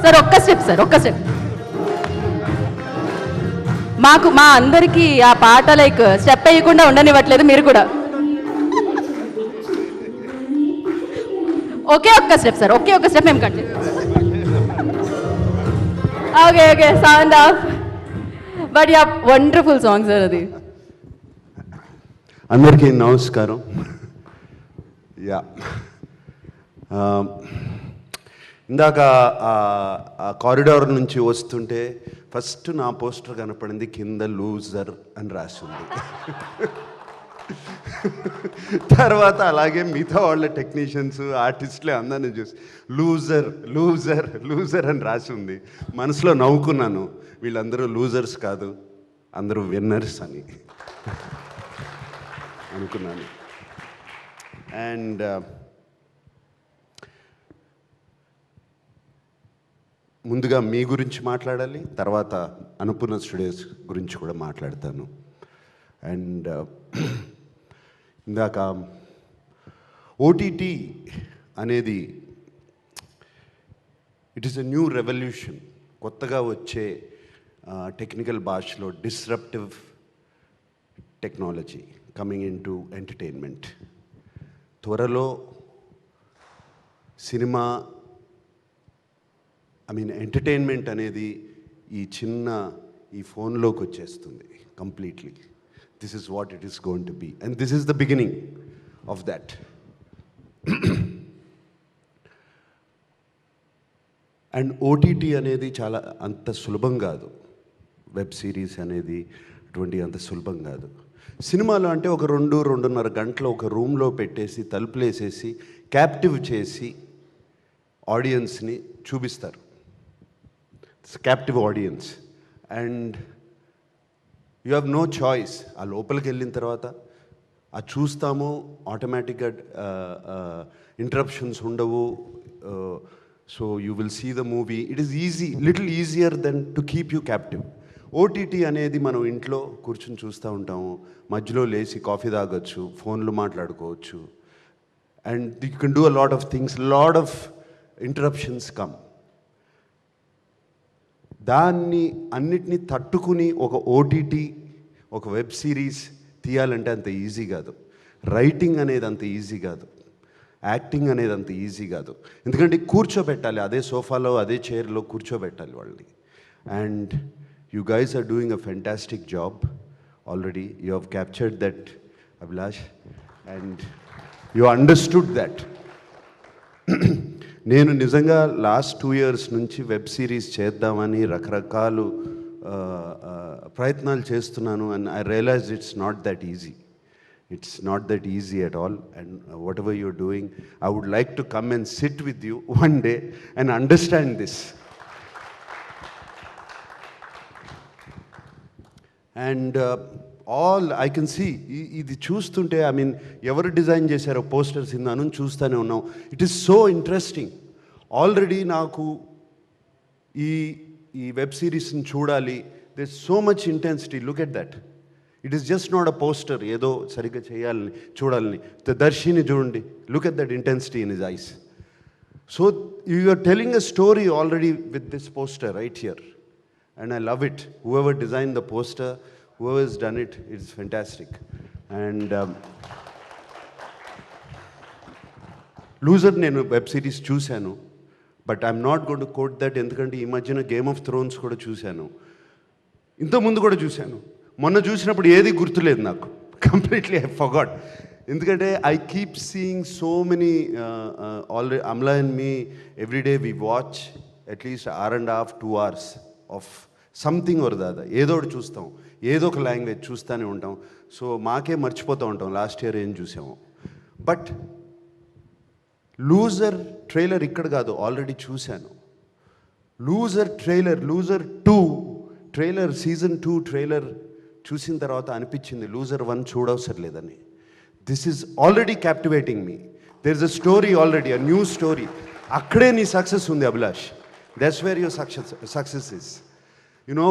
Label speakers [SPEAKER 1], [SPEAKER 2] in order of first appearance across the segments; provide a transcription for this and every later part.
[SPEAKER 1] Sir ఒక్క step మాకు మా అందరికీ ఆ పాట లైక్ స్టెప్ వేయకుండా ఉండనివ్వట్లేదు మీరు కూడా. ఒకే ఒక్క స్టెప్ మేము continue. Okay sound of. But yeah wonderful song sir అది.
[SPEAKER 2] అందరికీ నమస్కారం. యా ఇందాక ఆ కారిడార్ నుంచి వస్తుంటే ఫస్ట్ నా పోస్టర్ కనపడింది, కింద లూజర్ అని రాసి ఉంది. తర్వాత అలాగే మిగతా వాళ్ళ టెక్నీషియన్స్ ఆర్టిస్టులే అందరినీ చూసి లూజర్ అని రాసి ఉంది. మనసులో నవ్వుకున్నాను, వీళ్ళందరూ లూజర్స్ కాదు, అందరూ విన్నర్స్ అని అనుకున్నాను. అండ్ ముందుగా మీ గురించి మాట్లాడాలి, తర్వాత అనుపూర్ణ స్టూడియోస్ గురించి కూడా మాట్లాడతాను. అండ్ ఇందాక ఓటీటీ అనేది it is a new revolution, కొత్తగా వచ్చే టెక్నికల్ భాషలో disruptive technology coming in to entertainment. త్వరలో సినిమా ఎంటర్టైన్మెంట్ అనేది ఈ ఫోన్లోకి వచ్చేస్తుంది completely. This is what it is going to be and this is the beginning of that. And OTT అనేది చాలా అంత సులభం కాదు, వెబ్ సిరీస్ అనేది అటువంటి అంత సులభం కాదు. సినిమాలో అంటే ఒక 2-2.5 గంటలు ఒక రూమ్లో పెట్టేసి తలుపులు వేసేసి క్యాప్టివ్ చేసి ఆడియన్స్ని చూపిస్తారు. Captive audience and you have no choice. ఆ లోపలికి వెళ్ళిన తర్వాత అది చూస్తాము, ఆటోమేటిక్గా ఇంటరప్షన్స్ ఉండవు. So you will see the movie. It is little easier then to keep you captive. OTT అనేది మనం ఇంట్లో కూర్చొని చూస్తూ ఉంటాము, మధ్యలో లేచి కాఫీ తాగొచ్చు, ఫోన్లు మాట్లాడుకోవచ్చు. And you can do a lot of things, lot of interruptions come. దాన్ని అన్నిటినీ తట్టుకుని ఒక ఓటీటీ, ఒక వెబ్ సిరీస్ తీయాలంటే అంత ఈజీ కాదు. రైటింగ్ అనేది అంత ఈజీ కాదు, యాక్టింగ్ అనేది అంత ఈజీ కాదు. ఎందుకంటే కూర్చోబెట్టాలి, అదే సోఫాలో అదే చైర్లో కూర్చోబెట్టాలి వాళ్ళని. And you guys are doing a fantastic job already. You have captured that, Abhilash, and you understood that. నేను నిజంగా లాస్ట్ 2 years నుంచి వెబ్ సిరీస్ చేద్దామని రకరకాలు ప్రయత్నాలు చేస్తున్నాను. And I realise it's not that easy. It's not that easy at all. And whatever you're doing, I would like to come and sit with you one day and understand this. And all I can see, ఇది చూస్తుంటే ఎవరు design చేశారో posters ఇందాను చూస్తూనే ఉన్నాం. It is so interesting. Already నాకు ఈ web సిరీస్ని చూడాలి. They so much intensity. Look at that. It is just not a poster, ఏదో సరిగ్గా చేయాలని చూడాలని. దర్శిని చూడండి, look at that intensity in his eyes. So you are telling a story already with this poster right here. And I love it. Whoever designed the poster, whoever has done it, it's fantastic. And Loser నేను వెబ్ సిరీస్ చూశాను, but I'm not going to quote that. ఎందుకంటే ఈ మధ్యన game of Thrones కూడా చూశాను, ఇంతకుముందు కూడా చూశాను. మొన్న చూసినప్పుడు ఏది గుర్తులేదు నాకు, కంప్లీట్లీ ఐ ఫర్గాట్. ఎందుకంటే I keep seeing so many already Amala and me everyday we watch at least 1.5-2 hours of something or the other. ఏదో ఒకటి చూస్తాం, ఏదో ఒక లాంగ్వేజ్ చూస్తూనే ఉంటాం. సో మాకే మర్చిపోతూ ఉంటాం లాస్ట్ ఇయర్ ఏం చూసాము. బట్ లూజర్ ట్రైలర్ ఇక్కడ కాదు, ఆల్రెడీ చూశాను. Loser trailer, loser 2 trailer, season 2 trailer చూసిన తర్వాత అనిపించింది లూజర్ 1 చూడవసరం లేదని. This is already captivating me. There is a story already, a new story. అక్కడే నీ సక్సెస్ ఉంది Abhilash. That's where your success is. You know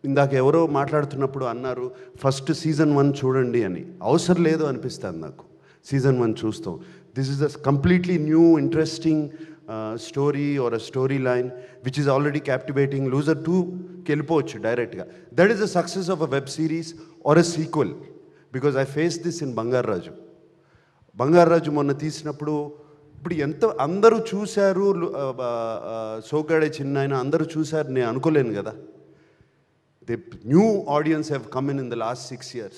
[SPEAKER 2] ఇందాక ఎవరో మాట్లాడుతున్నప్పుడు అన్నారు ఫస్ట్ సీజన్ 1 చూడండి అని. అవసరం లేదు అనిపిస్తుంది నాకు సీజన్ 1 చూస్తాం. This is a completely new interesting story or a storyline which is already captivating. Loser 2 kellipochu directga. That is the success of a web series or a sequel, because I faced this in Bangarraju. Bangarraju మొన్న తీసినప్పుడు ఇప్పుడు ఎంత అందరూ చూశారు, సోగ్గాడే చిన్నాయన అందరూ చూశారు నేను అనుకోలేను కదా. The new audience have come in the last 6 years.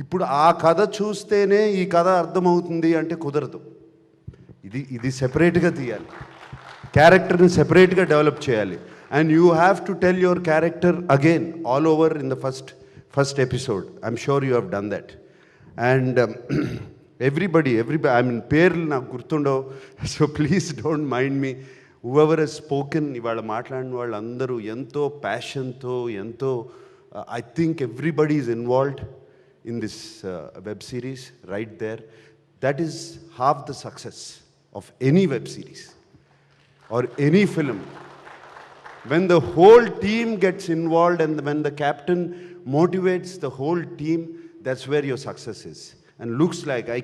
[SPEAKER 2] ఇప్పుడు ఆ కథ చూస్తేనే ఈ కథ అర్థమవుతుంది అంటే కుదరదు. ఇది సెపరేట్గా తీయాలి, క్యారెక్టర్ని సెపరేట్గా డెవలప్ చేయాలి. And you have to tell your character again all over in the first episode. I'm sure you have done that. And everybody I mean పేర్లు నాకు గుర్తుండవు, so please don't mind me. Whoever has spoken, ఇవాళ మాట్లాడిన వాళ్ళందరూ ఎంతో ప్యాషన్తో, ఎంతో I think everybody is involved in this web series right there. That is half the success of any web series or any film. When the whole team gets involved and when the captain motivates the whole team, that's where your success is. And looks like I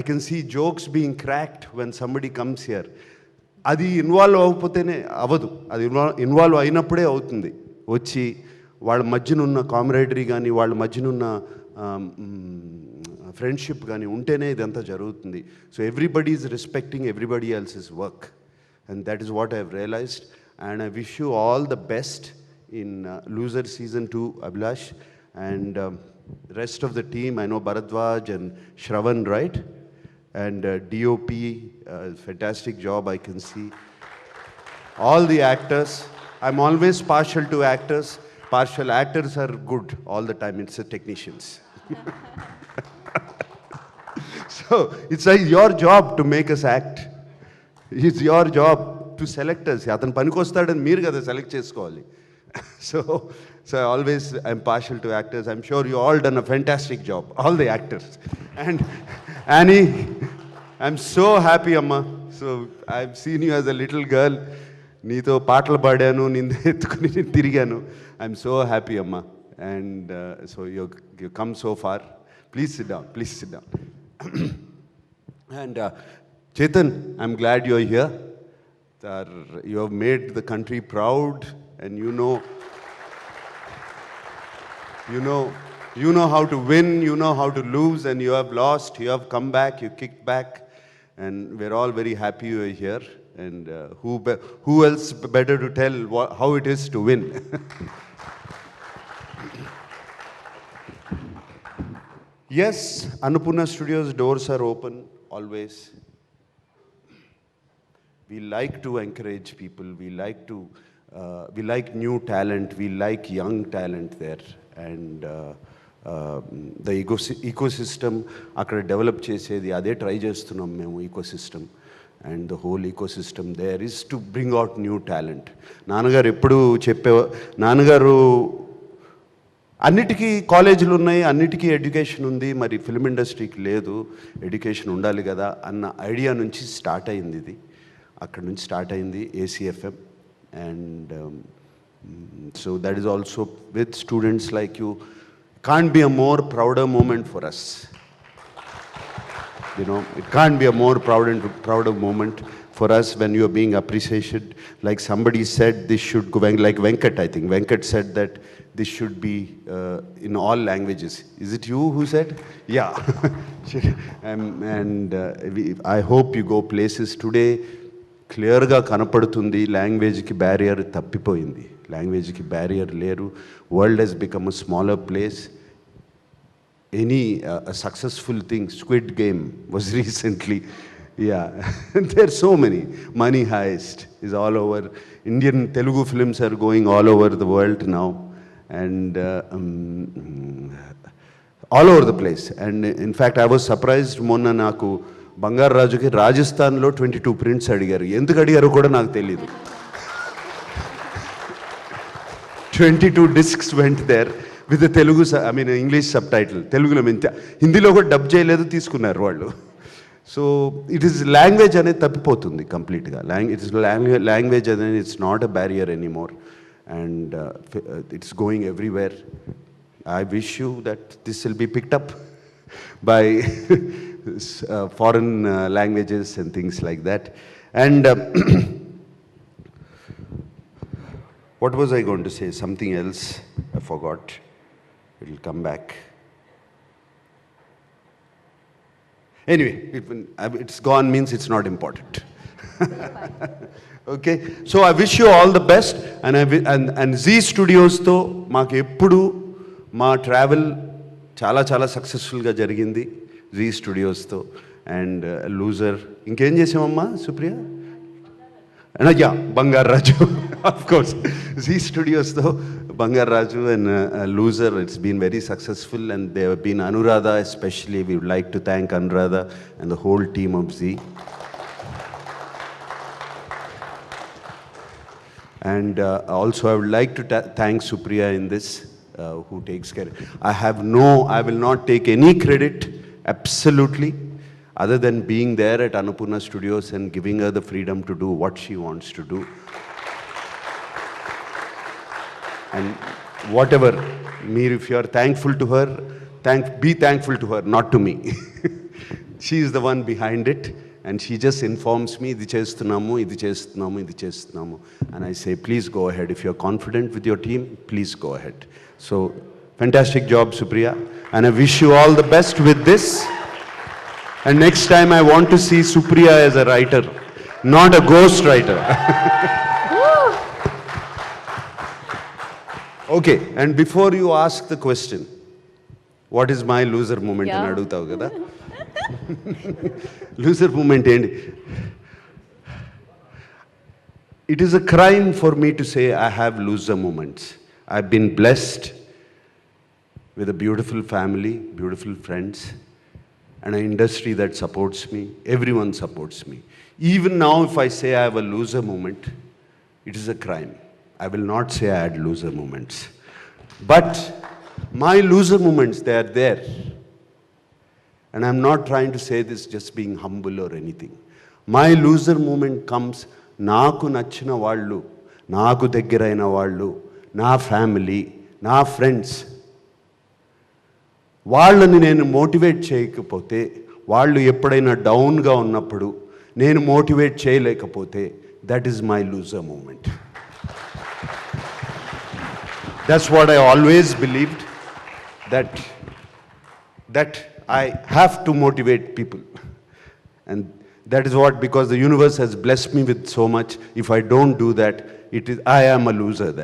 [SPEAKER 2] can see jokes being cracked when somebody comes here. అది involve అవ్వకపోతేనే అవ్వదు, అది involve అయినప్పుడే అవుతుంది. వచ్చి వాళ్ళ మధ్యనున్న కామ్రేడరీ కానీ వాళ్ళ మధ్యనున్న ఫ్రెండ్షిప్ కానీ ఉంటేనే ఇదంతా జరుగుతుంది. So everybody is respecting everybody else's work, and that is what I have realised. And I wish you all the best in Loser Season 2, Abhilash, and rest of the team. I know Bharadwaj and Shravan, right? And DOP, fantastic job I can see. All the actors, I'm always partial to actors. Partial actors are good all the time, it's the technicians. So it's like your job to make us act. It's your job to select us. అతను పనికొస్తాడని మీరు కదా select చేసుకోవాలి. So I'm partial to actors. I'm sure you all done a fantastic job, all the actors. And Annie, I'm so happy, Amma. So I've seen you as a little girl. నీతో పాటలు పాడాను, నిన్ను ఎత్తుకుని తిరిగాను. I'm so happy అమ్మ. And so you come so far. Please sit down. And Chetan, I'm glad you are here. You have made the country proud, and you know how to win, you know how to lose, and you have lost, you have come back, you kicked back, and we're all very happy you are here. And who else better to tell how it is to win? Yes, Annapurna Studios doors are open always. We like to encourage people. We like new talent. We like young talent there. And the ecosystem akkada develop chesedi ade try chestunnam memu, ecosystem. And the whole ecosystem there is to bring out new talent. నాన్నగారు ఎప్పుడు నాన్నగారు అన్నిటికీ కాలేజీలు ఉన్నాయి, అన్నిటికీ education ఉంది, మరి film ఇండస్ట్రీకి లేదు, ఎడ్యుకేషన్ ఉండాలి కదా అన్న ఐడియా నుంచి స్టార్ట్ అయింది. ఇది అక్కడ నుంచి స్టార్ట్ అయింది ACFM. And so that is also with students like you. Can't be a more prouder moment for us. You know, it can't be a more prouder moment for us when you are being appreciated. Like somebody said, this should go, like Venkat, I think. Venkat said that this should be in all languages. Is it you who said? Yeah. And I hope you go places today. క్లియర్గా కనపడుతుంది లాంగ్వేజ్కి barrier తప్పిపోయింది. లాంగ్వేజ్కి barrier లేరు. World has become a smaller place. A successful thing, Squid Game was recently, yeah. There are so many. Money Heist is all over. Indian Telugu films are going all over the world now, and all over the place. And in fact, I was surprised. Monna naku Bangarrajuki Rajasthan lo 22 prints adigaru. Enduku adigaru kuda naaku teliyadu. 22 discs went there. With Telugu, I mean English sub title. తెలుగులో హిందీలో కూడా dub చేయలేదు, తీసుకున్నారు వాళ్ళు. So it is language అనేది తప్పిపోతుంది కంప్లీట్గా. Language అనేది it's not a barrier anymore, and it's going everywhere. I wish you that this will be picked up by foreign languages and things like that. And what was I going to say? Something else. I forgot. It'll come back. Anyway, it's gone means it's not important. Okay, so I wish you all the best, and Z Studios తో మాకు ఎప్పుడు మా travel చాలా చాలా సక్సెస్ఫుల్గా జరిగింది G స్టూడియోస్తో. And loser ఇంకేం చేసామమ్మా Supriya? Yeah, Bangaru Raju of course. Zee స్టూడియోస్తో Bangaru Raju and Loser, it's been very successful. And they have been Anuradha especially. We would like to thank Anuradha and the whole team of Zee. And also I would like to thank Supriya in this, who takes care. I will not take any credit, absolutely, other than being there at Annapurna Studios and giving her the freedom to do what she wants to do. And whatever, if you are thankful to her, be thankful to her, not to me. She is the one behind it. And she just informs me, ఇది చేస్తున్నాము, ఇది చేస్తున్నాము, ఇది చేస్తున్నాము. And I say, please go ahead. If you're confident with your team, please go ahead. So, fantastic job, Supriya. And I wish you all the best with this. And next time I want to see Supriya as a writer, not a ghost writer. Okay, and before you ask the question, what is my loser moment?
[SPEAKER 1] Yeah.
[SPEAKER 2] అని అడుగుతావు కదా. Loser moment ఏంటి? It is a crime for me to say I have loser moments. I have been blessed with a beautiful family, beautiful friends, and a industry that supports me. Every one supports me. Even now if I say I have a loser moment, it is a crime. I will not say I had loser moments. But my loser moments, they are there. And I'm not trying to say this just being humble or anything. My loser moment comes, నాకు నచ్చిన వాళ్ళు, నాకు దగ్గరైన వాళ్ళు, నా family, నా friends, వాళ్ళని నేను మోటివేట్ చేయకపోతే, వాళ్ళు ఎప్పుడైనా డౌన్గా ఉన్నప్పుడు నేను మోటివేట్ చేయలేకపోతే, that is my loser moment. That's what I always believed, that I have to motivate people. And that is what, because the universe has blessed me with so much, if I don't do that, I am a loser then.